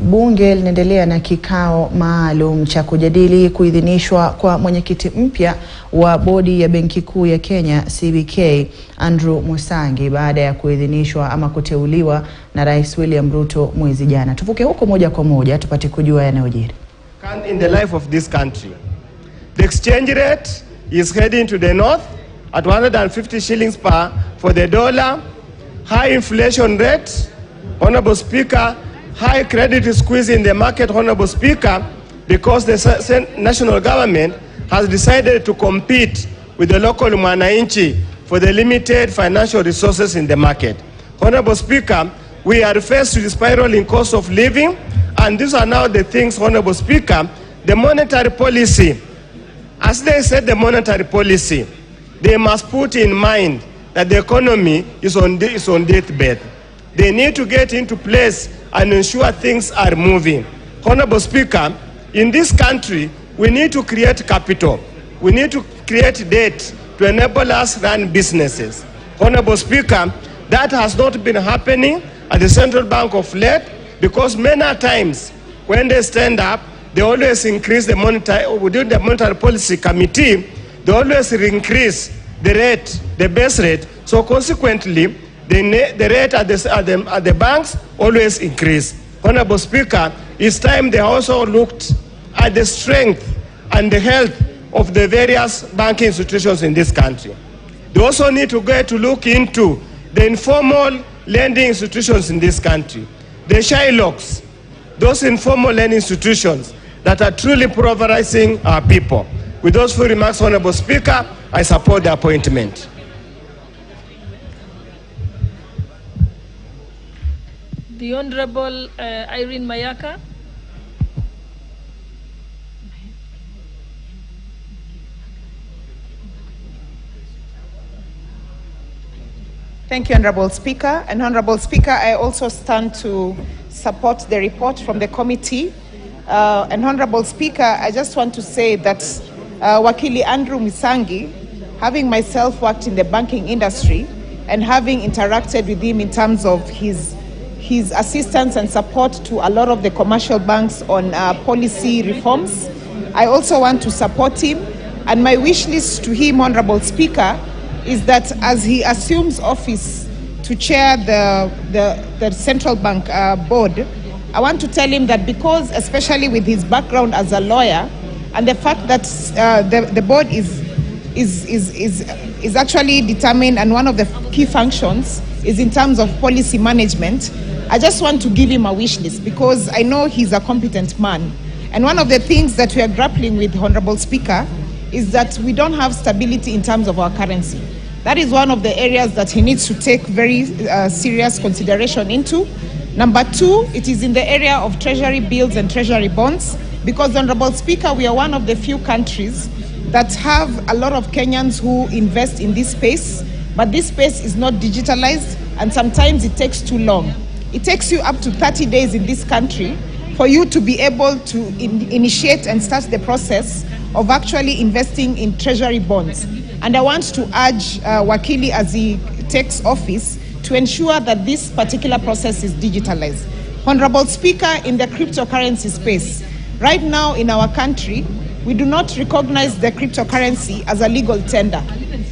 Bunge linaendelea na kikao maalum cha kujadili kuidhinishwa kwa mwenyekiti mpya wa bodi ya Benki Kuu ya Kenya CBK Andrew Musangi baada ya kuidhinishwa ama kuteuliwa na Rais William Ruto mwezi jana. Tuvuke huko moja kwa moja tupate kujua yanayojiri. In the life of this country, the exchange rate is heading to the north at 150 shillings for the dollar. High inflation rate, Honorable Speaker. High credit squeeze in the market, Honorable Speaker, because the national government has decided to compete with the local mwananchi for the limited financial resources in the market. Honorable Speaker, we are faced with the spiraling cost of living, and these are now the things, Honorable Speaker, the monetary policy. As they said, the monetary policy, they must put in mind that the economy is on deathbed. They need to get into place and ensure things are moving. Honorable Speaker, in this country, we need to create capital. We need to create debt to enable us run businesses. Honorable Speaker, that has not been happening at the Central Bank of late, because many times when they stand up, they always increase the within the Monetary Policy Committee, they always increase the rate, the base rate. So consequently, the rate at the banks always increase. Honorable Speaker, it's time they also looked at the strength and the health of the various banking institutions in this country. They also need to look into the informal lending institutions in this country, the Shylocks, those informal lending institutions that are truly impoverishing our people. With those few remarks, Honorable Speaker, I support the appointment. The Honorable Irene Mayaka. Thank you, Honorable Speaker. And Honorable Speaker, I also stand to support the report from the committee. And Honorable Speaker, I just want to say that Wakili Andrew Musangi, having myself worked in the banking industry and having interacted with him in terms of his assistance and support to a lot of the commercial banks on policy reforms, I also want to support him. And my wish list to him, Honorable Speaker, is that as he assumes office to chair the Central Bank board, I want to tell him that because, especially with his background as a lawyer, and the fact that the board is actually determined, and one of the key functions is in terms of policy management, I just want to give him a wish list because I know he's a competent man. And one of the things that we are grappling with, Honorable Speaker, is that we don't have stability in terms of our currency. That is one of the areas that he needs to take very serious consideration into. Number two, it is in the area of treasury bills and treasury bonds, because, Honorable Speaker, we are one of the few countries that have a lot of Kenyans who invest in this space, but this space is not digitalized, and sometimes it takes too long. It takes you up to 30 days in this country for you to be able to initiate and start the process of actually investing in treasury bonds. And I want to urge Wakili, as he takes office, to ensure that this particular process is digitalized. Honorable Speaker, in the cryptocurrency space, right now in our country, we do not recognize the cryptocurrency as a legal tender.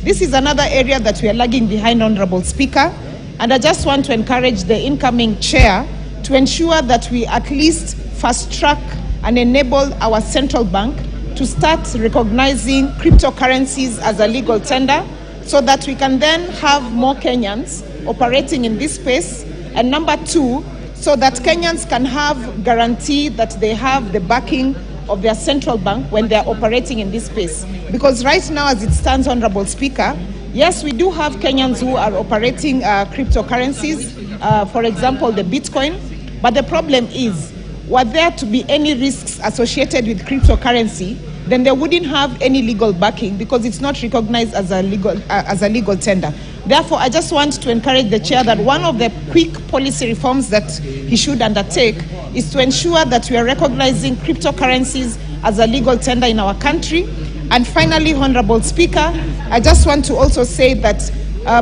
This is another area that we are lagging behind, Honorable Speaker, and I just want to encourage the incoming chair to ensure that we at least fast track and enable our central bank to start recognizing cryptocurrencies as a legal tender, so that we can then have more Kenyans operating in this space. And number two, so that Kenyans can have guarantee that they have the backing of their central bank when they are operating in this space. Because right now, as it stands, Honorable Speaker, yes, we do have Kenyans who are operating cryptocurrencies, for example, the Bitcoin, but the problem is, were there to be any risks associated with cryptocurrency, then they wouldn't have any legal backing because it's not recognized as a legal tender. Therefore, I just want to encourage the chair that one of the quick policy reforms that he should undertake is to ensure that we are recognizing cryptocurrencies as a legal tender in our country. And finally, Honorable Speaker, I just want to also say that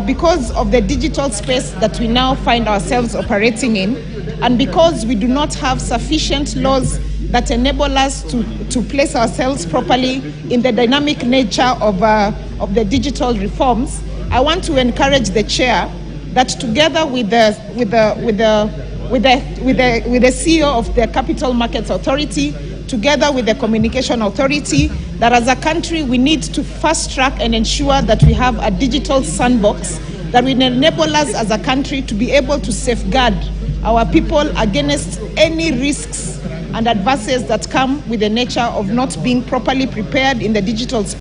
because of the digital space that we now find ourselves operating in, and because we do not have sufficient laws that enable us to place ourselves properly in the dynamic nature of the digital reforms, I want to encourage the chair that together with the CEO of the Capital Markets Authority, together with the Communication Authority, that as a country we need to fast track and ensure that we have a digital sandbox that will enable us as a country to be able to safeguard our people against any risks and adversities that come with the nature of not being properly prepared in the digital space.